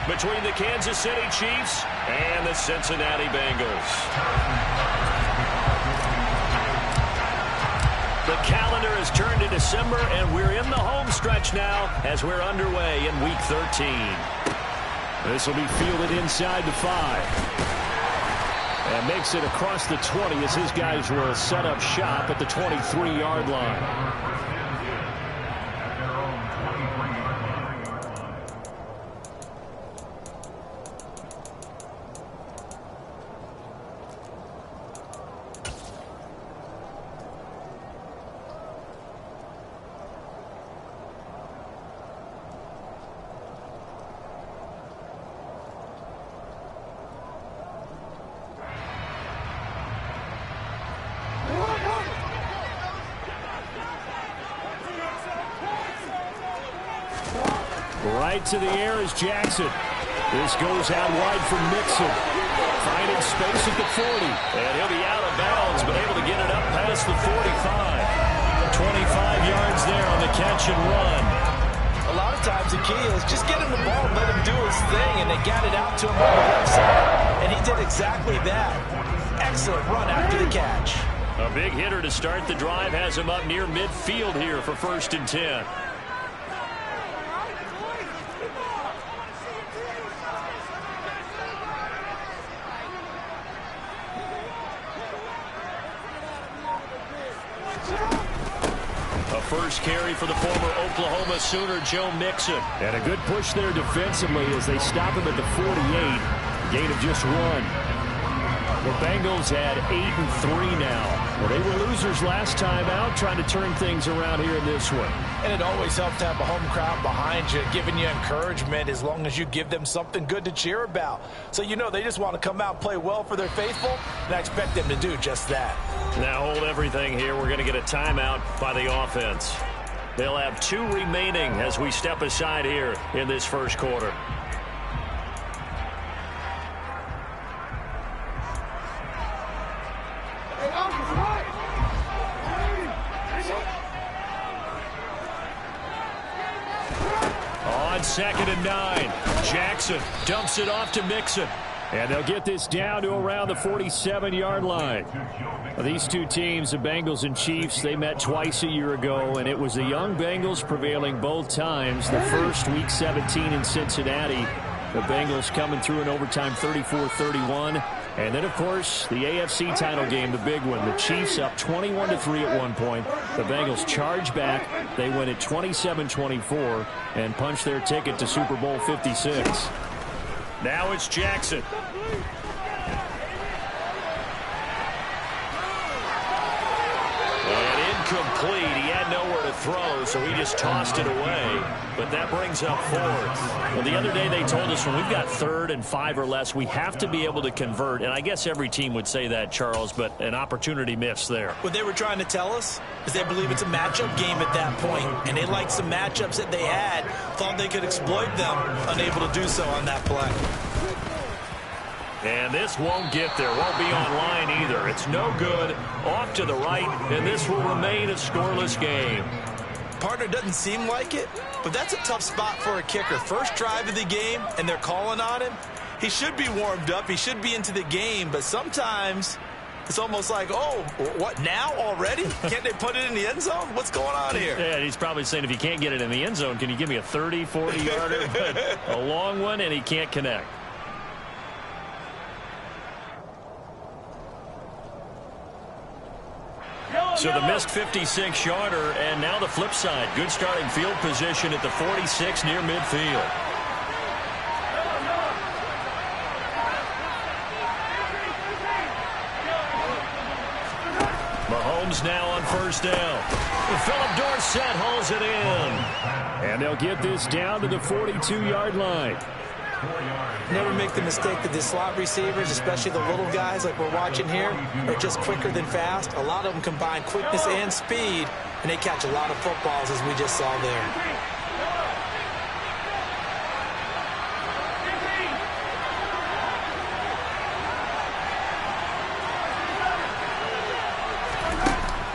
between the Kansas City Chiefs and the Cincinnati Bengals. The calendar has turned to December, and we're in the home stretch now as we're underway in Week 13. This will be fielded inside the 5. And makes it across the 20 as his guys will set up shop at the 23-yard line. Right to the air is Jackson. This goes out wide for Mixon. Finding space at the 40. And he'll be out of bounds, but able to get it up past the 45. 25 yards there on the catch and run. A lot of times the key is just get him the ball and let him do his thing, and they got it out to him on the left side. And he did exactly that. Excellent run after the catch. A big hitter to start the drive has him up near midfield here for 1st and 10. First carry for the former Oklahoma Sooner, Joe Mixon. And a good push there defensively as they stop him at the 48. Gain of just 1. The Bengals had 8-3 now. Well, they were losers last time out, trying to turn things around here in this one. And it always helps to have a home crowd behind you, giving you encouragement as long as you give them something good to cheer about. So you know they just want to come out and play well for their faithful, and I expect them to do just that. Now hold everything here. We're going to get a timeout by the offense. They'll have 2 remaining as we step aside here in this first quarter. On 2nd and 9, Jackson dumps it off to Mixon. And they'll get this down to around the 47-yard line. These two teams, the Bengals and Chiefs, they met twice a year ago, and it was the young Bengals prevailing both times. The first, Week 17 in Cincinnati, the Bengals coming through in overtime 34-31. And then, of course, the AFC title game, the big one. The Chiefs up 21-3 at one point. The Bengals charge back. They win at 27-24 and punch their ticket to Super Bowl 56. Now it's Jackson. And incomplete. He had nowhere to throw, so he just tossed it away. But that brings up 4th. Well, the other day they told us when we've got 3rd and 5 or less, we have to be able to convert. And I guess every team would say that, Charles, but an opportunity missed there. What they were trying to tell us is they believe it's a matchup game at that point. And they liked some matchups that they had, thought they could exploit them, unable to do so on that play. And this won't get there, won't be online either. It's no good, off to the right, and this will remain a scoreless game. Partner doesn't seem like it, but that's a tough spot for a kicker. First drive of the game, and they're calling on him. He should be warmed up. He should be into the game, but sometimes it's almost like, oh, what, now already? Can't they put it in the end zone? What's going on here? Yeah, he's probably saying if you can't get it in the end zone, can you give me a 30, 40-yarder? A long one, and he can't connect. So the missed 56-yarder, and now the flip side. Good starting field position at the 46 near midfield. Mahomes now on 1st down. Philip Dorsett hauls it in. And they'll get this down to the 42-yard line. Never make the mistake that the slot receivers, especially the little guys like we're watching here, are just quicker than fast. A lot of them combine quickness and speed, and they catch a lot of footballs, as we just saw there.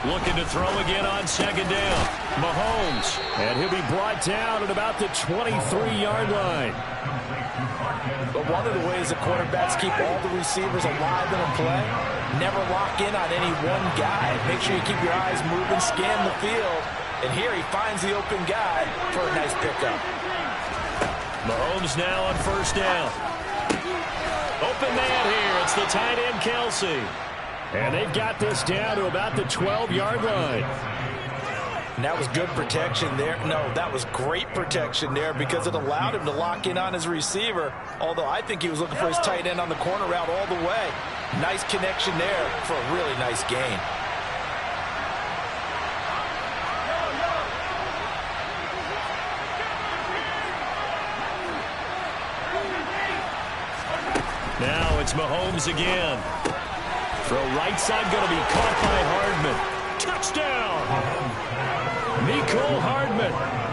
Looking to throw again on second down. Mahomes. And he'll be brought down at about the 23-yard line. But one of the ways the quarterbacks keep all the receivers alive in a play, never lock in on any one guy. Make sure you keep your eyes moving, scan the field. And here he finds the open guy for a nice pickup. Mahomes now on first down. Open man here. It's the tight end, Kelsey. And they've got this down to about the 12-yard line. And that was good protection there. No, that was great protection there because it allowed him to lock in on his receiver. Although I think he was looking for his tight end on the corner route all the way. Nice connection there for a really nice gain. Now it's Mahomes again. Throw right side going to be caught by Hardman. Touchdown! Mecole Hardman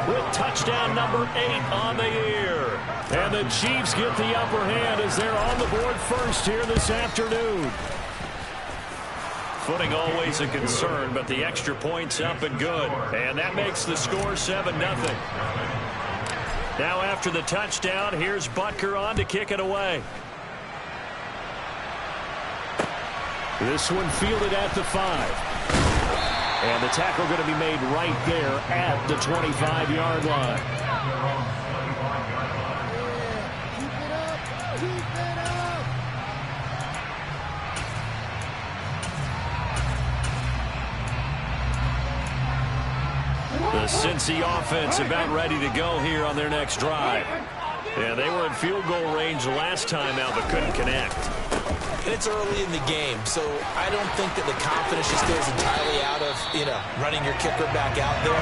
with touchdown number 8 on the year. And the Chiefs get the upper hand as they're on the board first here this afternoon. Footing always a concern, but the extra point's up and good. And that makes the score 7-0. Now after the touchdown, here's Butker on to kick it away. This one fielded at the 5. And the tackle going to be made right there at the 25-yard line. The Cincy offense about ready to go here on their next drive. Yeah, they were in field goal range last time out, but couldn't connect. It's early in the game, so I don't think that the confidence just goes entirely out of, running your kicker back out there.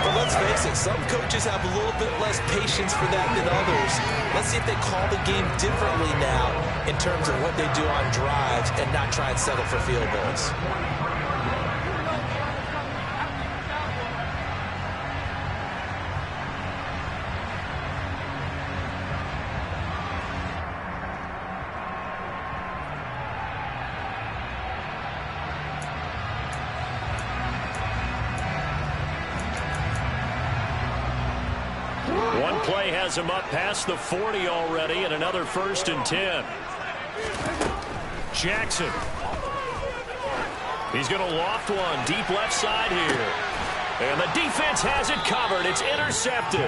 But let's face it, some coaches have a little bit less patience for that than others. Let's see if they call the game differently now in terms of what they do on drives and not try and settle for field goals. One play has him up past the 40 already, and another 1st and 10. Jackson. He's going to loft one deep left side here. And the defense has it covered. It's intercepted.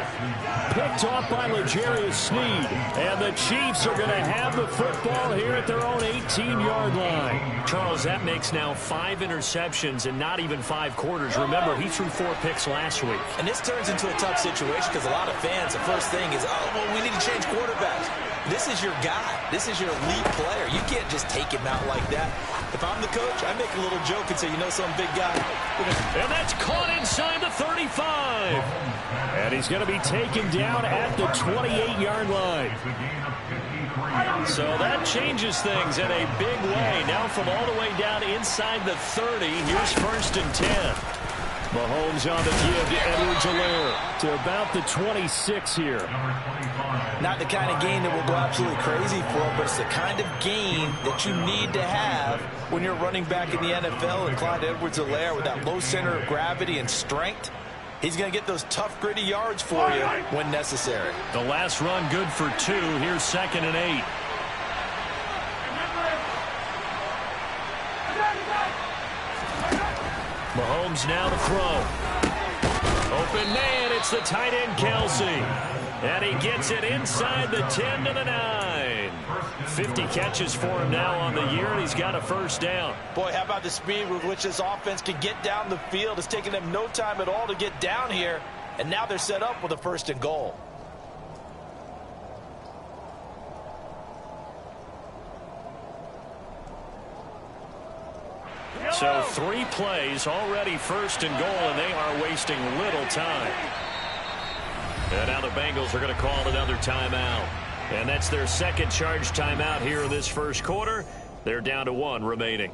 Picked off by L'Jarius Sneed. And the Chiefs are going to have the football here at their own 18-yard line. Charles, that makes now 5 interceptions and not even 5 quarters. Remember, he threw 4 picks last week. And this turns into a tough situation because a lot of fans, the first thing is, we need to change quarterbacks. This is your guy. This is your elite player. You can't just take him out like that. If I'm the coach, I make a little joke and say, some big guy. And that's caught inside the 35. And he's going to be taken down at the 28-yard line. So that changes things in a big way. Now from all the way down inside the 30, here's 1st and 10. Mahomes on the give to Edwards-Helaire to about the 26 here. Not the kind of gain that will go absolutely crazy for, but it's the kind of gain that you need to have when you're running back in the NFL. And Clyde Edwards-Helaire with that low center of gravity and strength, he's going to get those tough, gritty yards for you when necessary. The last run good for 2. Here's 2nd and 8. Mahomes now to throw. Open man, it's the tight end, Kelsey. And he gets it inside the 10 to the 9. 50 catches for him now on the year, and he's got a 1st down. Boy, how about the speed with which this offense can get down the field? It's taken them no time at all to get down here, and now they're set up with a 1st and goal. So 3 plays, already 1st and goal, and they are wasting little time. And now the Bengals are going to call another timeout. And that's their 2nd charge timeout here in this 1st quarter. They're down to 1 remaining.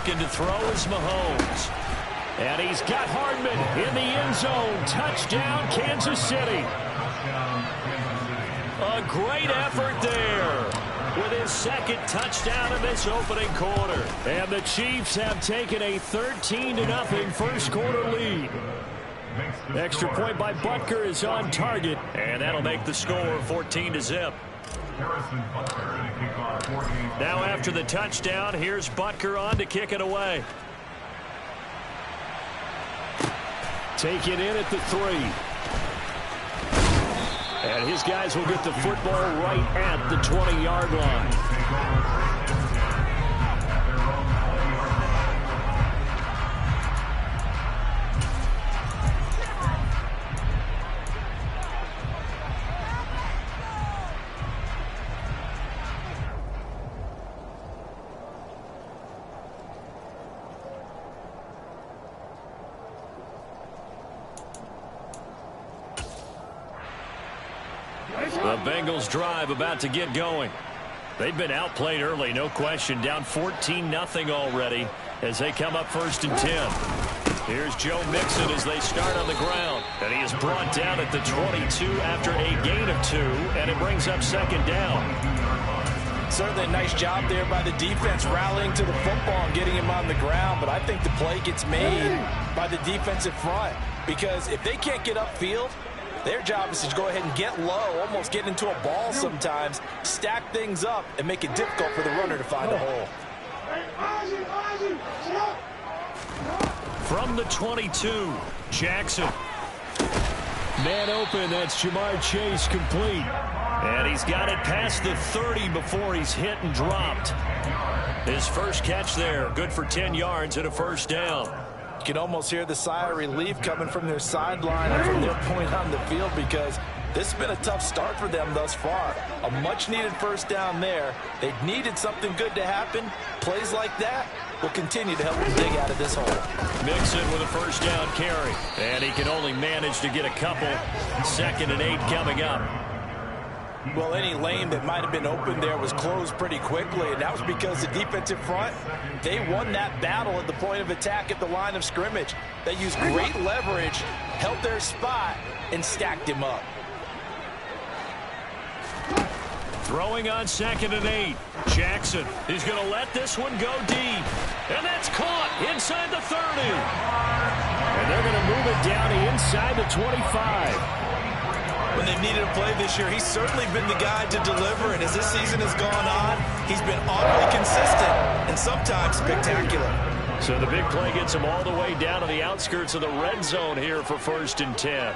looking to throw is Mahomes. And he's got Hardman in the end zone. Touchdown, Kansas City. A great effort there with his second touchdown in this opening quarter. And the Chiefs have taken a 13-0 first quarter lead. Extra point by Butker is on target. And that'll make the score 14-0. Now after the touchdown, here's Butker on to kick it away. Take it in at the 3. And his guys will get the football right at the 20-yard line. The Bengals drive about to get going. They've been outplayed early, no question. Down 14-0 already as they come up 1st and 10. Here's Joe Mixon as they start on the ground. And he is brought down at the 22 after a gain of 2. And it brings up 2nd down. Certainly a nice job there by the defense rallying to the football and getting him on the ground. But I think the play gets made by the defensive front. Because if they can't get upfield, their job is to go ahead and get low, almost get into a ball sometimes, stack things up, and make it difficult for the runner to find a hole. From the 22, Jackson. Man open, that's Jamar Chase complete. And he's got it past the 30 before he's hit and dropped. His first catch there, good for 10 yards and a 1st down. You can almost hear the sigh of relief coming from their sideline and from their point on the field because this has been a tough start for them thus far. A much-needed 1st down there. They needed something good to happen. Plays like that will continue to help them dig out of this hole. Mixon with a 1st down carry. And he can only manage to get a couple. 2nd and 8 coming up. Well, any lane that might have been open there was closed pretty quickly, and that was because the defensive front, they won that battle at the point of attack at the line of scrimmage. They used great leverage, held their spot, and stacked him up. Throwing on 2nd and 8. Jackson is going to let this one go deep. And that's caught inside the 30. And they're going to move it down to inside the 25. When they've needed a play this year, he's certainly been the guy to deliver, and as this season has gone on, he's been oddly consistent and sometimes spectacular. So the big play gets him all the way down to the outskirts of the red zone here for 1st and 10.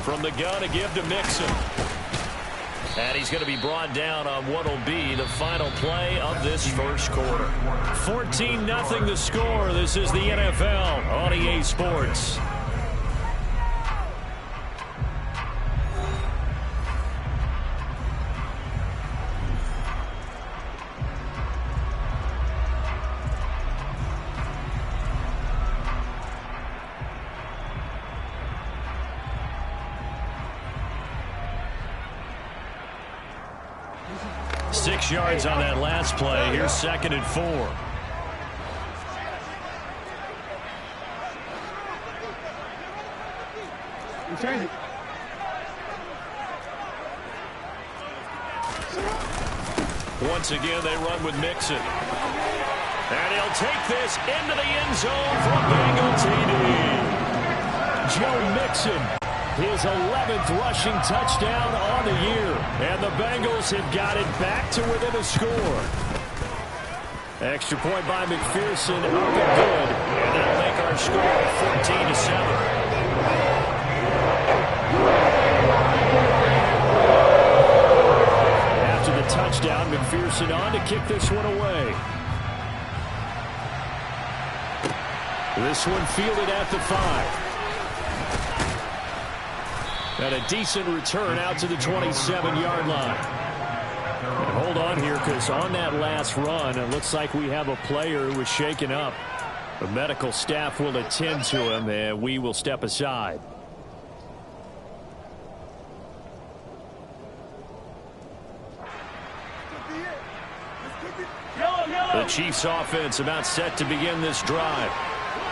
From the gun, a give to Mixon. And he's going to be brought down on what will be the final play of this first quarter. 14-0 the score. This is the NFL on EA Sports. Six yards on that last play. Here's 2nd and 4. Once again, they run with Mixon. And he'll take this into the end zone for a Bengal TD. Joe Mixon, his 11th rushing touchdown on the year. And the Bengals have got it back to within a score. Extra point by McPherson, up and good. And that'll make our score 14-7. After the touchdown, McPherson on to kick this one away. This one fielded at the 5. And a decent return out to the 27-yard line. And hold on here, because on that last run, it looks like we have a player who was shaken up. The medical staff will attend to him, and we will step aside. The Chiefs offense about set to begin this drive.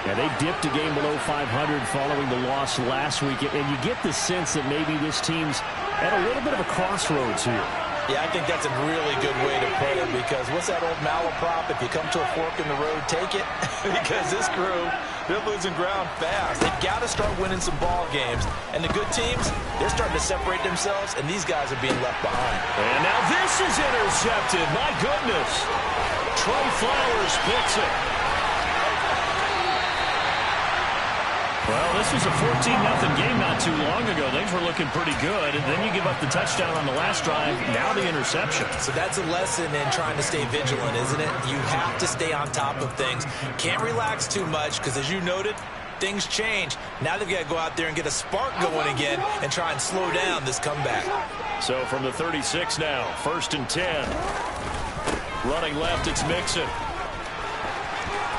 Yeah, they dipped a game below 500 following the loss last week, and you get the sense that maybe this team's at a little bit of a crossroads here. Yeah, I think that's a really good way to put it, because what's that old malaprop? If you come to a fork in the road, take it. Because this crew, they're losing ground fast. They've got to start winning some ball games. And the good teams, they're starting to separate themselves, and these guys are being left behind. And now this is intercepted. My goodness. Trey Flowers picks it. Well, this was a 14-0 game not too long ago. Things were looking pretty good, and then you give up the touchdown on the last drive, now the interception. So that's a lesson in trying to stay vigilant, isn't it? You have to stay on top of things. Can't relax too much, because as you noted, things change. Now they've got to go out there and get a spark going again and try and slow down this comeback. So from the 36 now, 1st and 10. Running left, it's Mixon.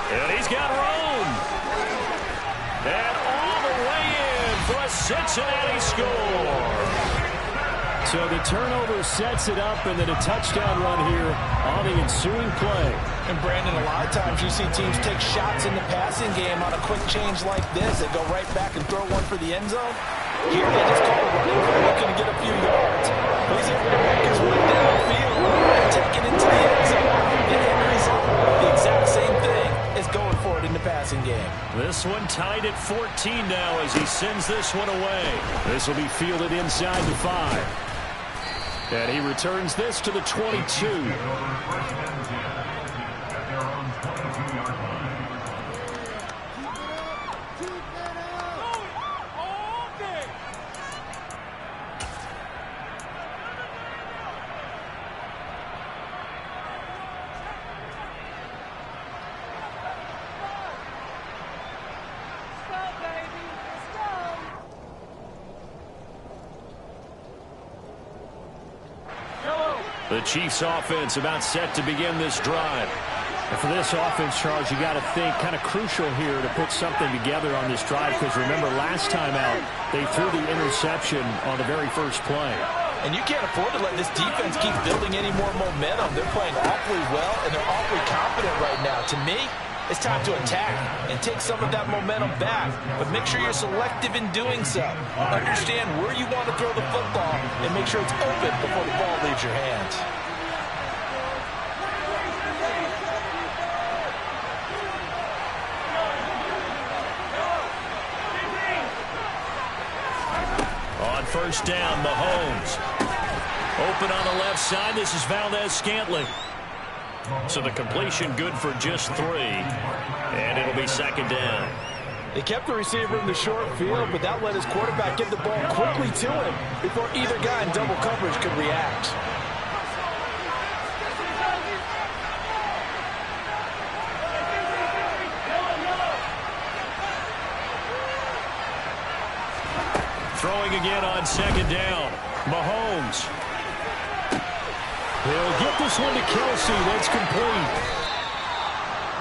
And he's got room. And all the way in for a Cincinnati score. So the turnover sets it up, and then a touchdown run here on the ensuing play. And Brandon, a lot of times you see teams take shots in the passing game on a quick change like this. They go right back and throw one for the end zone. Here they just call a running play, looking to get a few yards. But he's able to make his way downfield and take it into the end zone. The end result, the exact same thing is going for it in the passing game. This one tied at 14 now as he sends this one away. This will be fielded inside the 5. And he returns this to the 22. The Chiefs offense about set to begin this drive. And for this offense, Charles, you got to think kind of crucial here to put something together on this drive, because remember last time out they threw the interception on the very first play. And you can't afford to let this defense keep building any more momentum. They're playing awfully well, and they're awfully confident right now. To me, it's time to attack and take some of that momentum back. But make sure you're selective in doing so. Understand where you want to throw the football and make sure it's open before the ball leaves your hands. On first down, Mahomes. Open on the left side. This is Valdez-Scantling. So the completion good for just 3. And it'll be 2nd down. They kept the receiver in the short field, but that let his quarterback get the ball quickly to him before either guy in double coverage could react. Throwing again on 2nd down. Mahomes. They'll get this one to Kelsey. That's complete.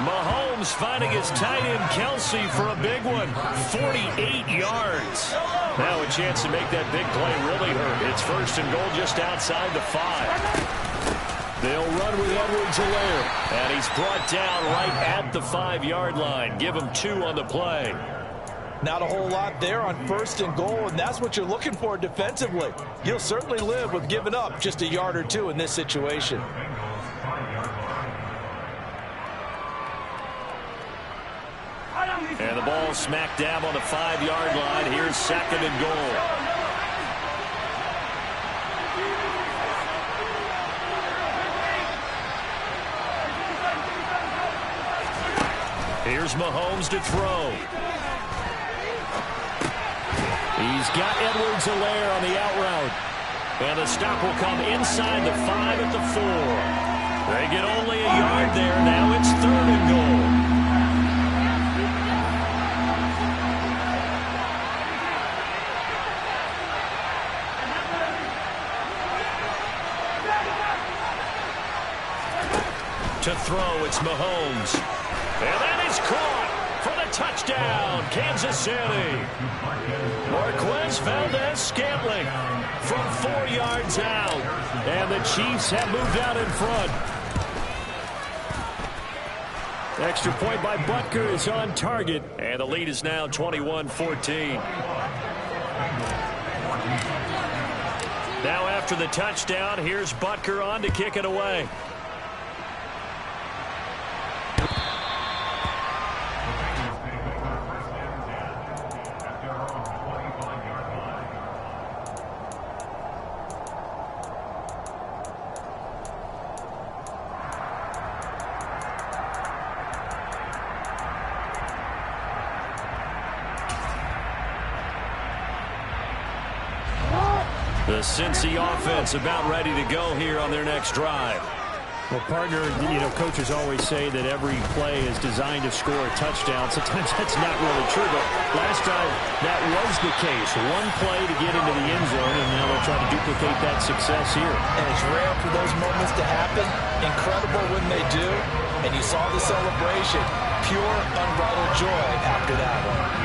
Mahomes finding his tight end Kelsey for a big one. 48 yards. Now a chance to make that big play really hurt. It's 1st and goal just outside the 5. They'll run with Edwards-Helaire. And he's brought down right at the 5-yard line. Give him 2 on the play. Not a whole lot there on 1st and goal, and that's what you're looking for defensively. He'll certainly live with giving up just a yard or 2 in this situation. And the ball smack dab on the 5-yard line. Here's 2nd and goal. Here's Mahomes to throw. He's got Edwards-Helaire on the out route. And the stop will come inside the 5 at the 4. They get only a yard there. Now it's 3rd and goal. To throw, it's Mahomes. And that is caught for the touchdown, Kansas City. Marquez Valdez-Scantling from 4 yards out. And the Chiefs have moved out in front. Extra point by Butker is on target. And the lead is now 21-14. Now after the touchdown, here's Butker on to kick it away. The Cincy offense about ready to go here on their next drive. Well, partner, coaches always say that every play is designed to score a touchdown. Sometimes that's not really true, but last time that was the case. One play to get into the end zone, and now they'll try to duplicate that success here. And it's rare for those moments to happen. Incredible when they do. And you saw the celebration. Pure, unbridled joy after that one.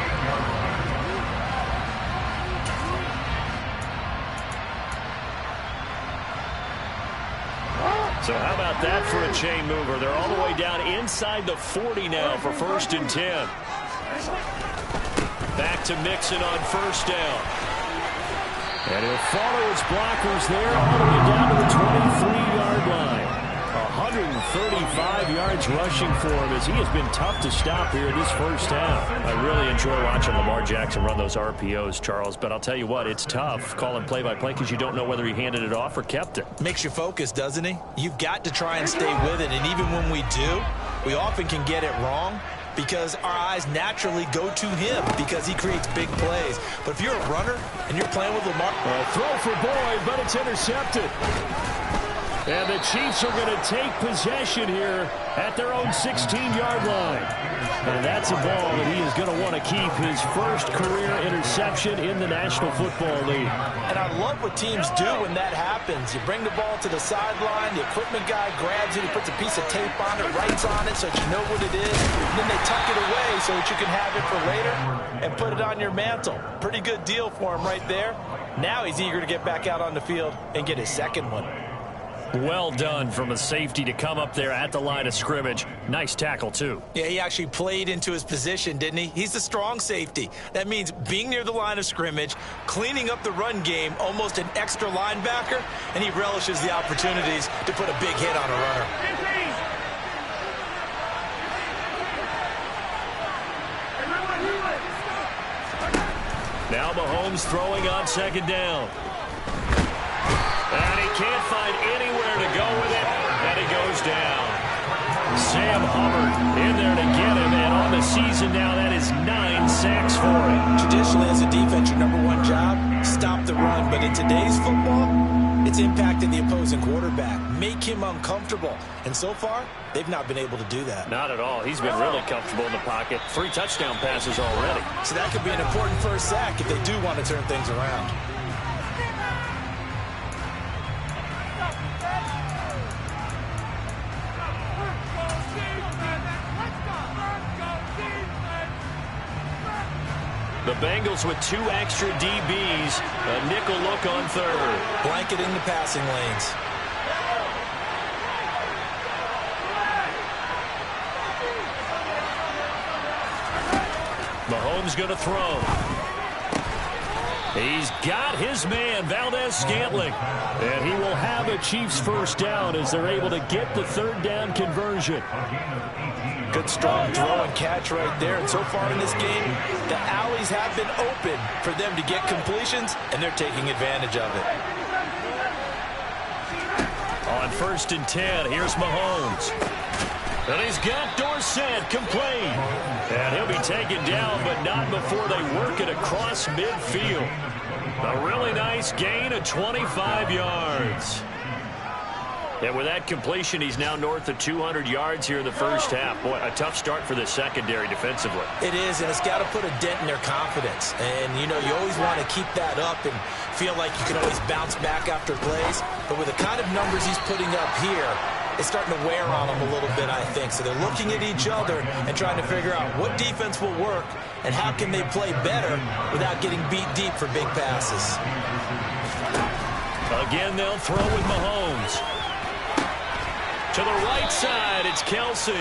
So how about that for a chain mover? They're all the way down inside the 40 now for 1st and 10. Back to Mixon on 1st down. And he'll follow his blockers there all the way down to the 23-yard line. 135 yards rushing for him as he has been tough to stop here in this first half. I really enjoy watching Lamar Jackson run those RPOs, Charles, but I'll tell you what, it's tough calling play-by-play because you don't know whether he handed it off or kept it. Makes you focus, doesn't he? You've got to try and stay with it, and even when we do, we often can get it wrong because our eyes naturally go to him because he creates big plays. But if you're a runner and you're playing with Lamar... throw for Boyd, but it's intercepted. And the Chiefs are going to take possession here at their own 16-yard line. And that's a ball that he is going to want to keep his first career interception in the National Football League. And I love what teams do when that happens. You bring the ball to the sideline, the equipment guy grabs it, he puts a piece of tape on it, writes on it so that you know what it is, and then they tuck it away so that you can have it for later and put it on your mantle. Pretty good deal for him right there. Now he's eager to get back out on the field and get his second one. Well done from a safety to come up there at the line of scrimmage. Nice tackle, too. Yeah, he actually played into his position, didn't he? He's the strong safety. That means being near the line of scrimmage, cleaning up the run game, almost an extra linebacker, and he relishes the opportunities to put a big hit on a runner. Now Mahomes throwing on 2nd down. And he can't find anywhere to go with it, and he goes down. Sam Hubbard in there to get him, and on the season now, that is 9 sacks for him. Traditionally, as a defense, your number one job, stop the run. But in today's football, it's impacted the opposing quarterback, make him uncomfortable. And so far, they've not been able to do that. Not at all. He's been really comfortable in the pocket. 3 touchdown passes already. So that could be an important first sack if they do want to turn things around. The Bengals with 2 extra DBs. A nickel look on 3rd. Blanketing the passing lanes. Mahomes going to throw. He's got his man, Valdez-Scantling. And he will have a Chiefs first down as they're able to get the 3rd down conversion. Good strong throw and catch right there. And so far in this game, the alleys have been open for them to get completions, and they're taking advantage of it. On 1st and 10, here's Mahomes. And he's got Dorsett complete. And he'll be taken down, but not before they work it across midfield. A really nice gain of 25 yards. And with that completion, he's now north of 200 yards here in the first half. Boy, a tough start for the secondary defensively. It is, and it's got to put a dent in their confidence. And, you know, you always want to keep that up and feel like you can always bounce back after plays. But with the kind of numbers he's putting up here, it's starting to wear on them a little bit, I think. So they're looking at each other and trying to figure out what defense will work and how can they play better without getting beat deep for big passes. Again, they'll throw with Mahomes. To the right side, it's Kelsey.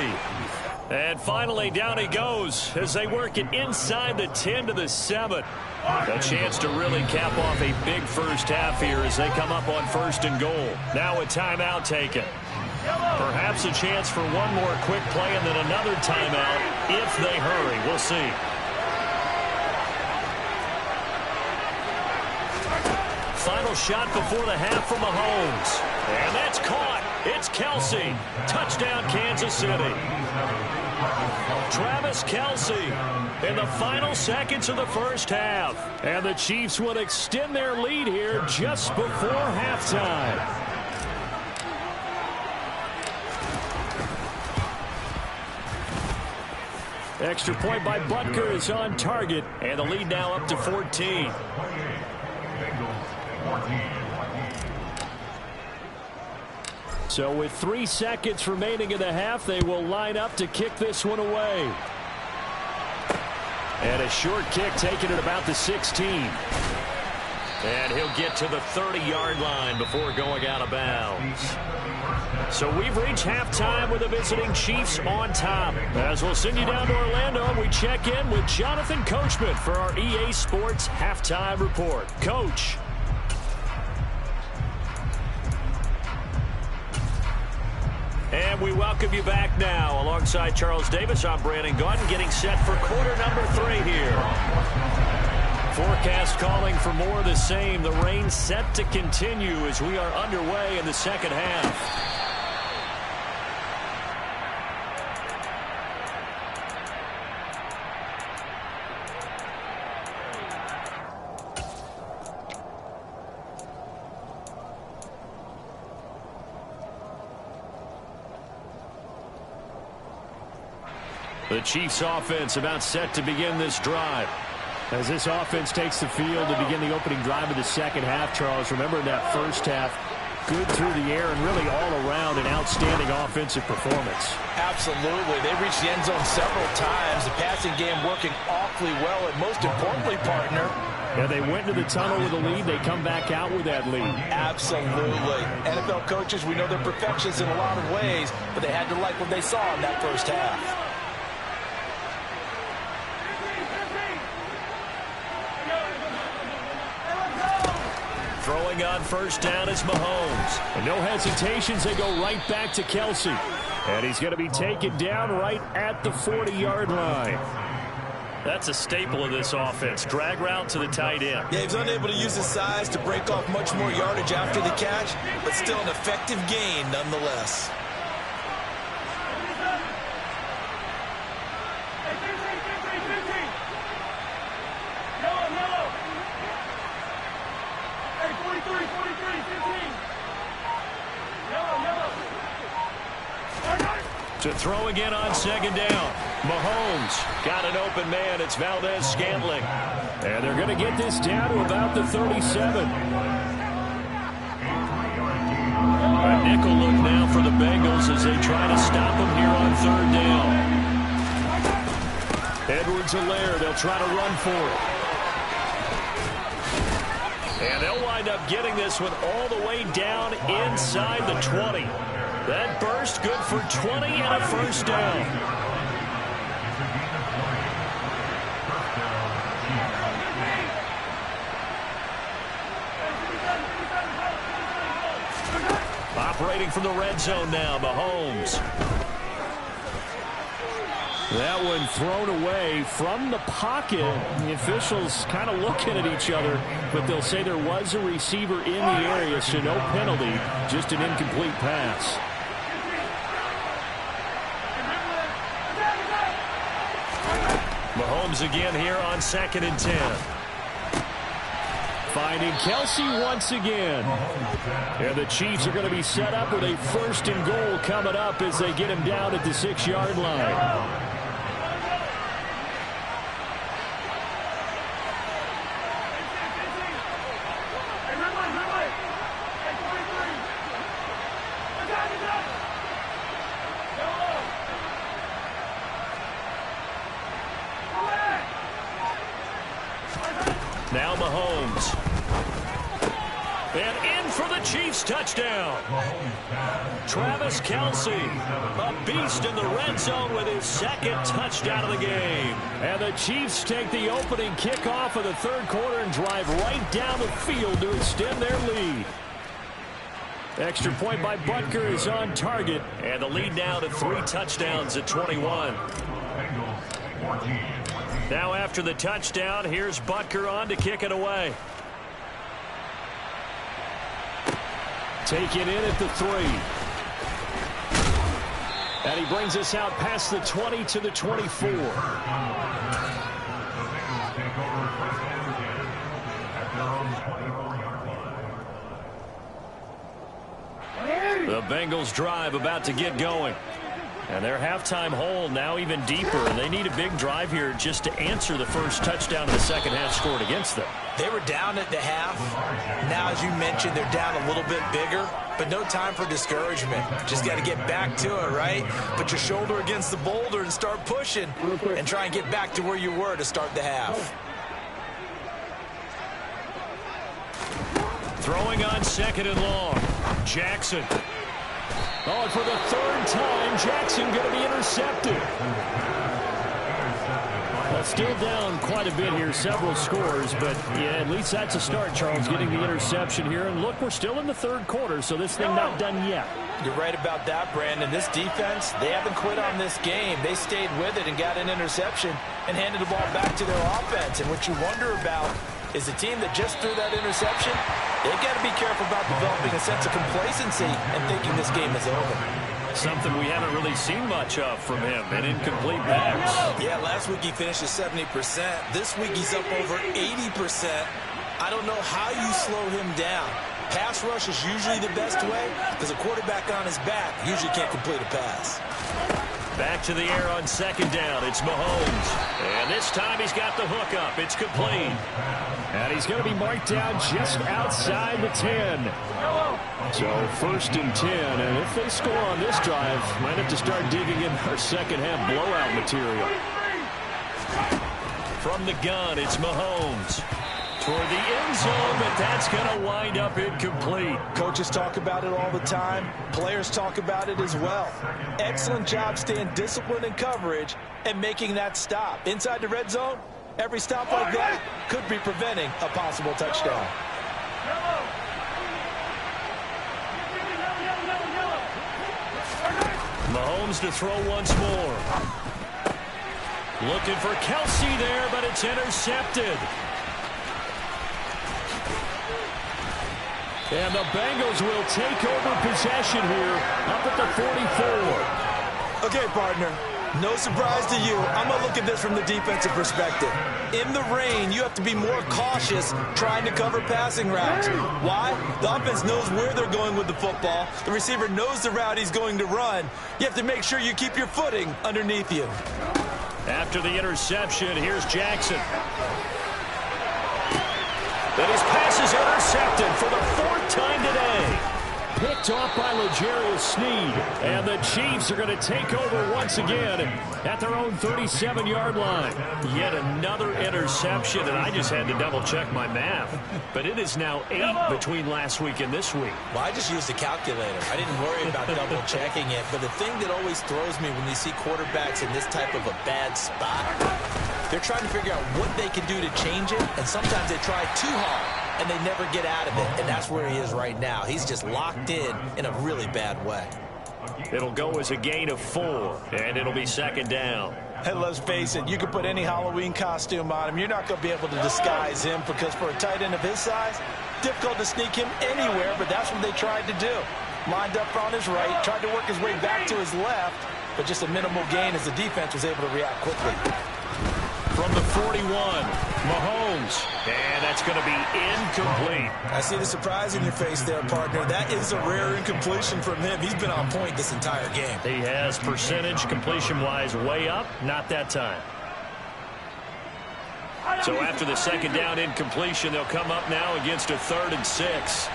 And finally, down he goes as they work it inside the 10 to the 7. A chance to really cap off a big first half here as they come up on 1st and goal. Now a timeout taken. Perhaps a chance for one more quick play and then another timeout if they hurry. We'll see. Final shot before the half from Mahomes. And that's caught. It's Kelce. Touchdown, Kansas City. Travis Kelce in the final seconds of the first half. And the Chiefs will extend their lead here just before halftime. Extra point by Butker is on target. And the lead now up to 14. So with 3 seconds remaining in the half, they will line up to kick this one away. And a short kick taken at about the 16. And he'll get to the 30-yard line before going out of bounds. So we've reached halftime with the visiting Chiefs on top. As we'll send you down to Orlando, we check in with Jonathan Coachman for our EA Sports Halftime Report. Coach. And we welcome you back now. Alongside Charles Davis, I'm Brandon Gaudin, getting set for quarter number 3 here. Forecast calling for more of the same. The rain set to continue as we are underway in the second half. The Chiefs offense about set to begin this drive. As this offense takes the field to begin the opening drive of the second half, Charles, remember in that first half, good through the air and really all around an outstanding offensive performance. Absolutely. They reached the end zone several times. The passing game working awfully well, and most importantly, partner, yeah, they went to the tunnel with a lead. They come back out with that lead. Absolutely. NFL coaches, we know they're perfectionists in a lot of ways, but they had to like what they saw in that first half. Throwing on first down is Mahomes. And no hesitations, they go right back to Kelce. And he's going to be taken down right at the 40-yard line. That's a staple of this offense. Drag route to the tight end. Yeah, he's unable to use his size to break off much more yardage after the catch, but still an effective gain nonetheless. To throw again on second down. Mahomes got an open man. It's Valdez-Scantling. And they're going to get this down to about the 37. A nickel look now for the Bengals as they try to stop him here on third down. Edwards-Helaire, they'll try to run for it. And they'll wind up getting this one all the way down inside the 20. That burst good for 20 and a first down. Operating from the red zone now, Mahomes. That one thrown away from the pocket. The officials kind of looking at each other, but they'll say there was a receiver in the area, so no penalty, just an incomplete pass. Mahomes again here on 2nd and 10. Finding Kelce once again. And the Chiefs are going to be set up with a 1st and goal coming up as they get him down at the 6-yard line. Now Mahomes. And in for the Chiefs touchdown. Travis Kelce, a beast in the red zone with his second touchdown of the game. And the Chiefs take the opening kickoff of the third quarter and drive right down the field to extend their lead. Extra point by Butker is on target. And the lead now to 3 touchdowns at 21. Now after the touchdown, here's Butker on to kick it away. Taken in at the 3. And he brings us out past the 20 to the 24. The Bengals drive about to get going. And their halftime hole now even deeper. And they need a big drive here just to answer the first touchdown of the second half scored against them. They were down at the half. Now, as you mentioned, they're down a little bit bigger, but no time for discouragement. Just got to get back to it, right? Put your shoulder against the boulder and start pushing and try and get back to where you were to start the half. Throwing on second and long. Jackson. Oh, and for the third time, Jackson going to be intercepted. Well, still down quite a bit here, several scores, but yeah, at least that's a start, Charles, getting the interception here. And look, we're still in the third quarter, so this thing not done yet. You're right about that, Brandon. This defense, they haven't quit on this game. They stayed with it and got an interception and handed the ball back to their offense. And what you wonder about is the team that just threw that interception, they've got to be careful about developing a sense of complacency and thinking this game is over. Something we haven't really seen much of from him, an incomplete pass. Yeah, last week he finished at 70%. This week he's up over 80%. I don't know how you slow him down. Pass rush is usually the best way because a quarterback on his back usually can't complete a pass. Back to the air on second down. It's Mahomes. And this time he's got the hook up. It's complete. And he's going to be marked down just outside the 10. So first and 10. And if they score on this drive, might have to start digging in our second half blowout material. From the gun, it's Mahomes. Toward the end zone, but that's going to wind up incomplete. Coaches talk about it all the time. Players talk about it as well. Excellent job staying disciplined in coverage and making that stop. Inside the red zone, every stop like that could be preventing a possible touchdown. Mahomes to throw once more. Looking for Kelce there, but it's intercepted. And the Bengals will take over possession here up at the 44. Okay, partner, no surprise to you. I'm going to look at this from the defensive perspective. In the rain, you have to be more cautious trying to cover passing routes. Why? The offense knows where they're going with the football. The receiver knows the route he's going to run. You have to make sure you keep your footing underneath you. After the interception, here's Jackson. And his pass is intercepted for the 4th time today. Picked off by L'Jarius Sneed. And the Chiefs are going to take over once again at their own 37-yard line. Yet another interception, and I just had to double-check my math. But it is now 8 between last week and this week. Well, I just used a calculator. I didn't worry about double-checking it. But the thing that always throws me when you see quarterbacks in this type of a bad spot, they're trying to figure out what they can do to change it, and sometimes they try too hard, and they never get out of it, and that's where he is right now. He's just locked in a really bad way. It'll go as a gain of 4, and it'll be second down. Hey, let's face it, you can put any Halloween costume on him. You're not going to be able to disguise him because for a tight end of his size, difficult to sneak him anywhere, but that's what they tried to do. Lined up on his right, tried to work his way back to his left, but just a minimal gain as the defense was able to react quickly. From the 41, Mahomes, and that's going to be incomplete. I see the surprise in your face there, partner. That is a rare incompletion from him. He's been on point this entire game. He has percentage completion-wise way up, not that time. So after the second down incompletion, they'll come up now against a 3rd and 6.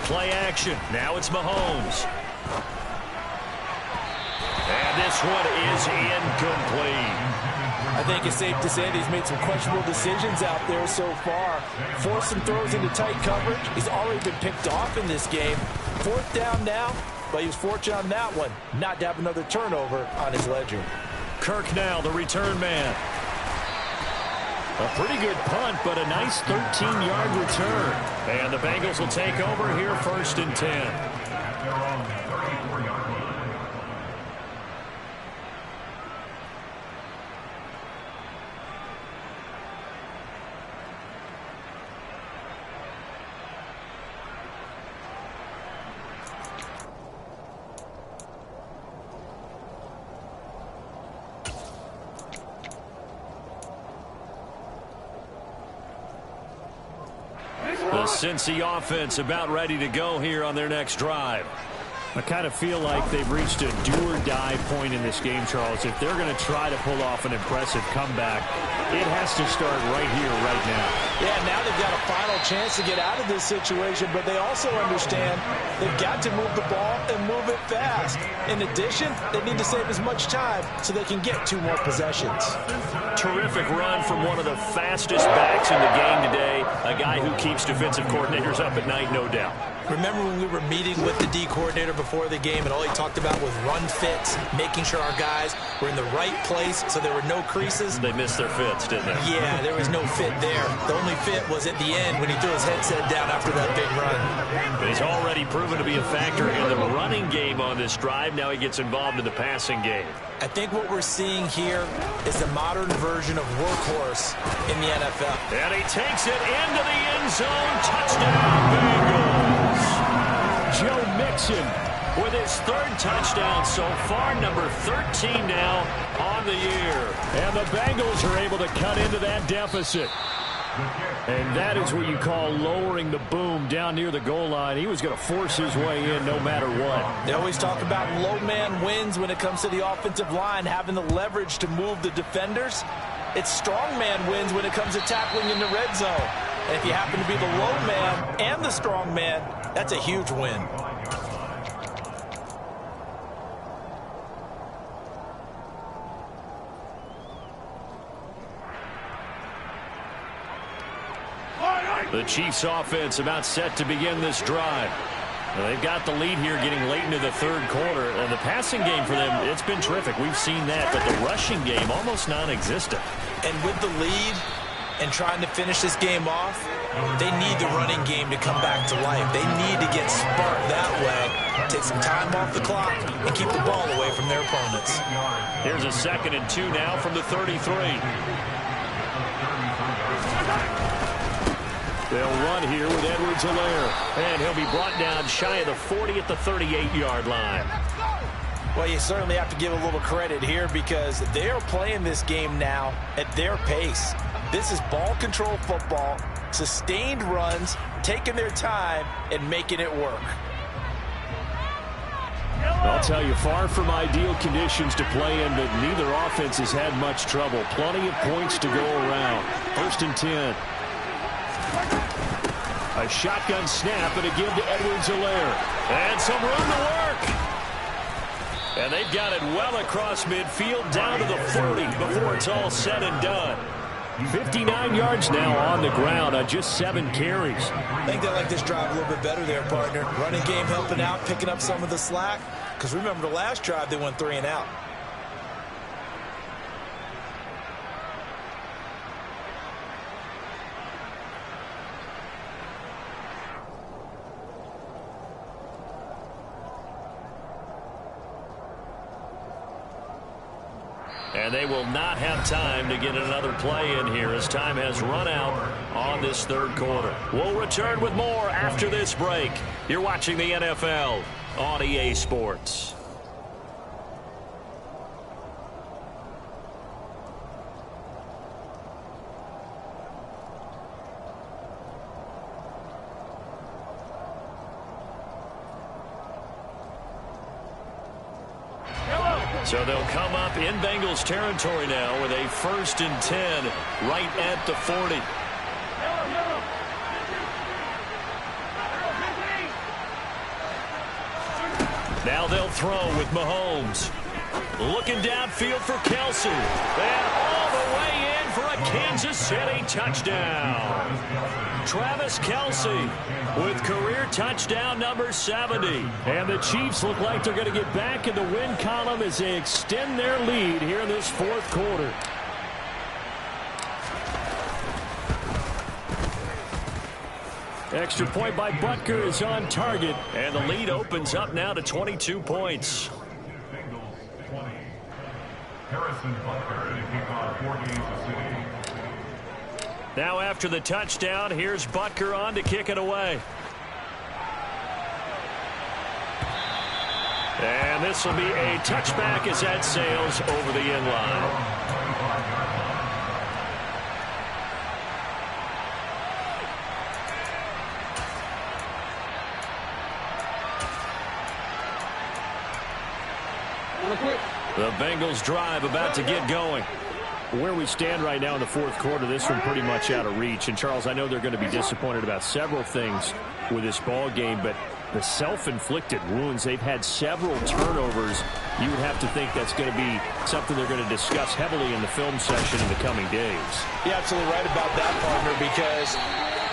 Play action. Now it's Mahomes. And this one is incomplete. I think it's safe to say that he's made some questionable decisions out there so far. Forced some throws into tight coverage. He's already been picked off in this game. 4th down now, but he was fortunate on that one not to have another turnover on his ledger. Kirk now, the return man. A pretty good punt, but a nice 13-yard return. And the Bengals will take over here 1st and 10. The Cincy offense about ready to go here on their next drive. I kind of feel like they've reached a do-or-die point in this game, Charles. If they're going to try to pull off an impressive comeback, it has to start right here, right now. Yeah, now they've got a final chance to get out of this situation, but they also understand they've got to move the ball and move it fast. In addition, they need to save as much time so they can get 2 more possessions. Terrific run from one of the fastest backs in the game today, a guy who keeps defensive coordinators up at night, no doubt. Remember when we were meeting with the D coordinator before the game and all he talked about was run fits, making sure our guys were in the right place so there were no creases? They missed their fits, didn't they? Yeah, there was no fit there. The only fit was at the end when he threw his headset down after that big run. He's already proven to be a factor in the running game on this drive. Now he gets involved in the passing game. I think what we're seeing here is a modern version of workhorse in the NFL. And he takes it into the end zone. Touchdown, Bengals. Joe Mixon with his 3rd touchdown so far, number 13 now on the year. And the Bengals are able to cut into that deficit. And that is what you call lowering the boom down near the goal line. He was going to force his way in no matter what. They always talk about low man wins when it comes to the offensive line, having the leverage to move the defenders. It's strong man wins when it comes to tackling in the red zone. And if you happen to be the low man and the strong man, that's a huge win. The Chiefs offense about set to begin this drive. Well, they've got the lead here getting late into the 3rd quarter. And the passing game for them, it's been terrific. We've seen that. But the rushing game, almost non-existent. And with the lead and trying to finish this game off, they need the running game to come back to life. They need to get smart that way, take some time off the clock, and keep the ball away from their opponents. Here's a 2nd and 2 now from the 33. They'll run here with Edwards-Helaire. And he'll be brought down shy of the 40 at the 38-yard line. Well, you certainly have to give a little credit here because they are playing this game now at their pace. This is ball control football, sustained runs, taking their time, and making it work. I'll tell you, far from ideal conditions to play in, but neither offense has had much trouble. Plenty of points to go around. 1st and 10. A shotgun snap and a give to Edwards-Helaire. And some room to work. And they've got it well across midfield down to the 40 before it's all said and done. 59 yards now on the ground on just 7 carries. I think they like this drive a little bit better there, partner. Running game helping out, picking up some of the slack. Because remember the last drive, they went 3 and out. And they will not have time to get another play in here as time has run out on this 3rd quarter. We'll return with more after this break. You're watching the NFL on EA Sports. So they'll come up in Bengals territory now with a 1st and 10 right at the 40. Now they'll throw with Mahomes. Looking downfield for Kelsey. And all all the way in for a Kansas City touchdown. Travis Kelce with career touchdown number 70. And the Chiefs look like they're going to get back in the win column as they extend their lead here in this fourth quarter. Extra point by Butker is on target. And the lead opens up now to 22 points. Now after the touchdown, here's Butker on to kick it away. And this will be a touchback as that sails over the end line. The Bengals drive about to get going. Where we stand right now in the fourth quarter, this one pretty much out of reach. And, Charles, I know they're going to be disappointed about several things with this ball game, but the self-inflicted wounds, they've had several turnovers. You would have to think that's going to be something they're going to discuss heavily in the film session in the coming days. You're absolutely right about that, partner, because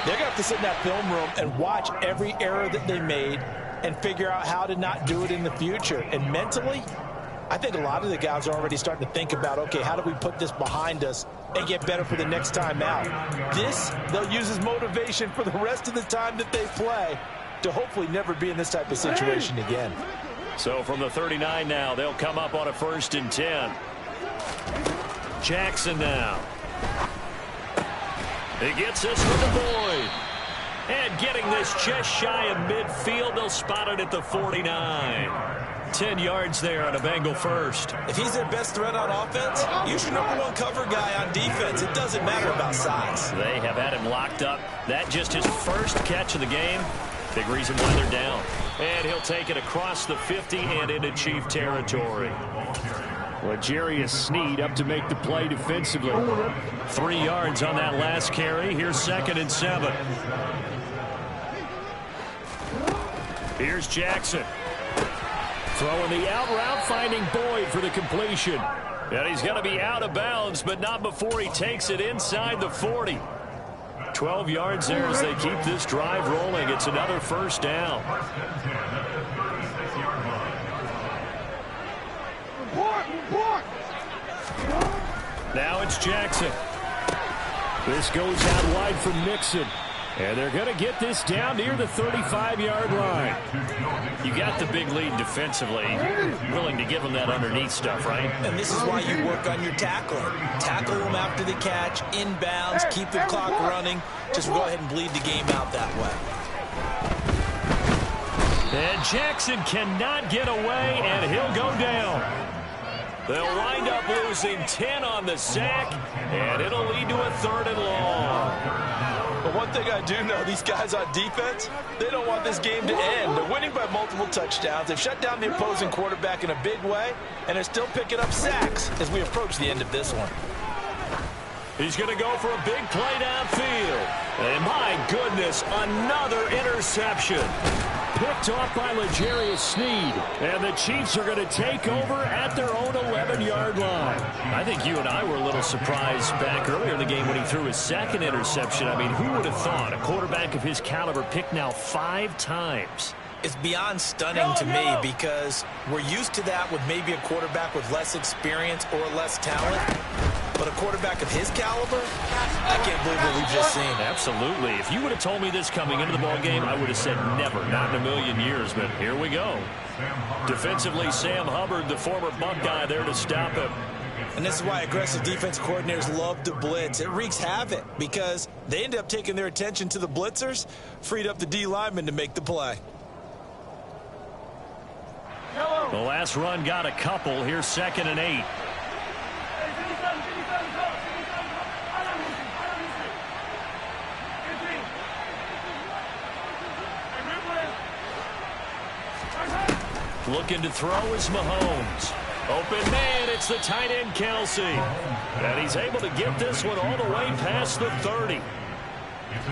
they're going to have to sit in that film room and watch every error that they made and figure out how to not do it in the future. And mentally, I think a lot of the guys are already starting to think about, okay, how do we put this behind us and get better for the next time out? This, they'll use as motivation for the rest of the time that they play to hopefully never be in this type of situation again. So from the 39 now, they'll come up on a 1st and 10. Jackson now. He gets this with the Boyd. And getting this just shy of midfield, they'll spot it at the 49. 10 yards there on a Bengal first. If he's their best threat on offense, use your #1 cover guy on defense. It doesn't matter about size. They have had him locked up. That just his first catch of the game. Big reason why they're down. And he'll take it across the 50 and into Chief territory. L'Jarius Sneed up to make the play defensively. 3 yards on that last carry. Here's 2nd and 7. Here's Jackson. Throwing the out route, finding Boyd for the completion. And he's going to be out of bounds, but not before he takes it inside the 40. 12 yards there as they keep this drive rolling. It's another 1st down. Now it's Jackson. This goes out wide for Mixon. And they're going to get this down near the 35-yard line. You got the big lead defensively. Willing to give them that underneath stuff, right? And this is why you work on your tackling. Tackle them after the catch, inbounds, keep the clock running. Just go ahead and bleed the game out that way. And Jackson cannot get away, and he'll go down. They'll wind up losing 10 on the sack, and it'll lead to a 3rd and long. But one thing I do know, these guys on defense, they don't want this game to end. They're winning by multiple touchdowns. They've shut down the opposing quarterback in a big way, and they're still picking up sacks as we approach the end of this one. He's going to go for a big play downfield. And my goodness, another interception. Picked off by L'Jarius Sneed. And the Chiefs are going to take over at their own 11-yard line. I think you and I were a little surprised back earlier in the game when he threw his 2nd interception. I mean, who would have thought a quarterback of his caliber picked now 5 times? It's beyond stunning to me because we're used to that with maybe a quarterback with less experience or less talent. But a quarterback of his caliber, I can't believe what we've just seen. Absolutely. If you would have told me this coming into the ball game, I would have said never, not in a million years. But here we go. Defensively, Sam Hubbard, the former Buckeye, there to stop him. And this is why aggressive defense coordinators love to blitz. It wreaks havoc because they end up taking their attention to the blitzers, freed up the D lineman to make the play. The last run got a couple. Here's 2nd and 8. Looking to throw is Mahomes. Open man, it's the tight end Kelce. And he's able to get this one all the way past the 30.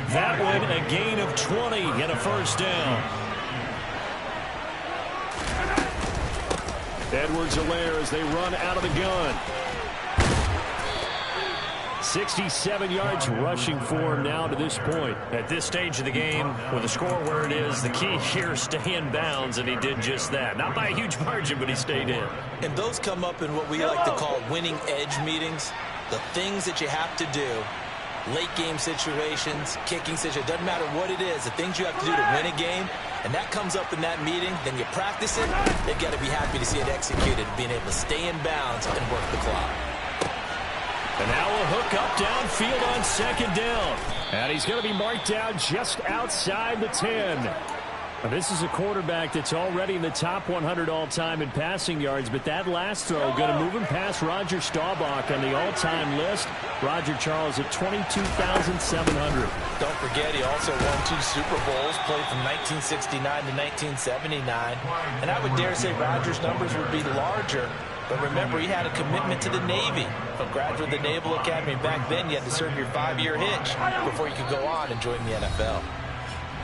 That one a gain of 20 and a 1st down. Edwards-Helaire as they run out of the gun. 67 yards rushing for him now to this point. At this stage of the game, with the score where it is, the key here is stay in bounds, and he did just that. Not by a huge margin, but he stayed in. And those come up in what we like to call winning edge meetings. The things that you have to do, late game situations, kicking situations, doesn't matter what it is, the things you have to do to win a game, and that comes up in that meeting, then you practice it, they've got to be happy to see it executed, being able to stay in bounds and work the clock. And now a hook up downfield on second down. And he's going to be marked down just outside the 10. Now, this is a quarterback that's already in the top 100 all-time in passing yards, but that last throw going to move him past Roger Staubach on the all-time list. Roger Charles at 22,700. Don't forget, he also won 2 Super Bowls, played from 1969 to 1979. And I would dare say Roger's numbers would be larger. But remember, he had a commitment to the Navy. A graduate of the Naval Academy. Back then, you had to serve your 5-year hitch before you could go on and join the NFL.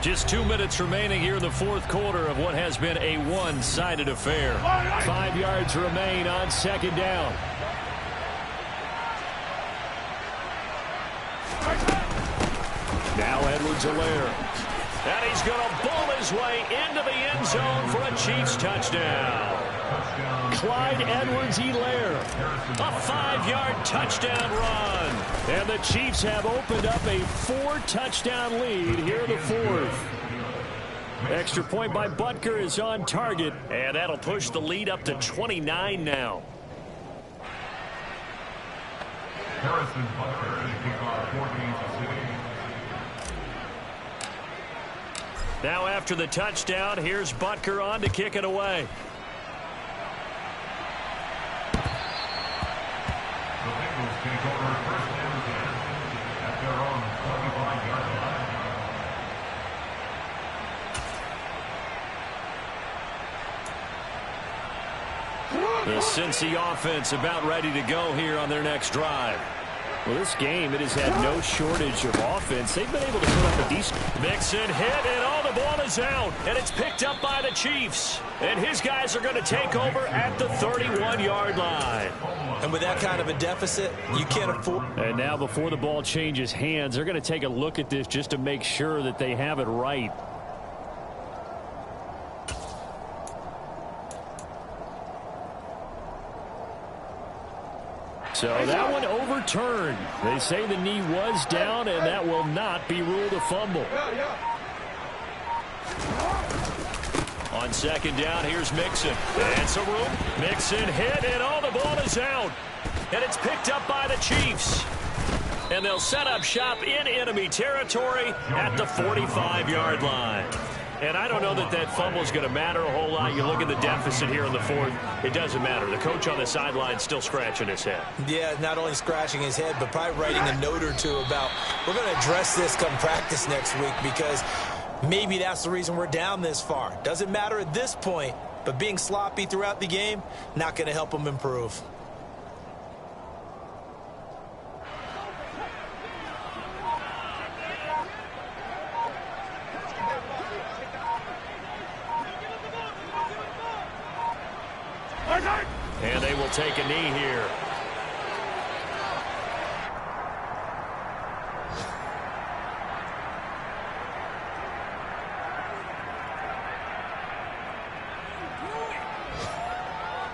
Just 2 minutes remaining here in the fourth quarter of what has been a one-sided affair. 5 yards remain on second down. Now Edwards-Helaire. And he's going to bull his way into the end zone for a Chiefs touchdown. Clyde Edwards-Helaire, a 5-yard touchdown run. And the Chiefs have opened up a 4-touchdown lead here in the fourth. Extra point by Butker is on target, and that'll push the lead up to 29 now. Harrison Butker, kickoff 14-6. Now after the touchdown, here's Butker on to kick it away. The Bengals take over first and 10 at their own 25-yard line. The Cincy offense about ready to go here on their next drive. Well, this game, it has had no shortage of offense. They've been able to put up a decent... Mixon hit, and all the ball is out. And it's picked up by the Chiefs. And his guys are going to take over at the 31-yard line. And with that kind of a deficit, you can't afford... And now before the ball changes hands, they're going to take a look at this just to make sure that they have it right. So that one overturned. They say the knee was down, and that will not be ruled a fumble. On second down, here's Mixon. And some room. Mixon hit, and all the ball is out. And it's picked up by the Chiefs. And they'll set up shop in enemy territory at the 45-yard line. And I don't know that that fumble is going to matter a whole lot. You look at the deficit here in the fourth. It doesn't matter. The coach on the sideline still scratching his head. Yeah, not only scratching his head, but probably writing a note or two about, we're going to address this come practice next week, because maybe that's the reason we're down this far. Doesn't matter at this point, but being sloppy throughout the game, not going to help them improve. And they will take a knee here.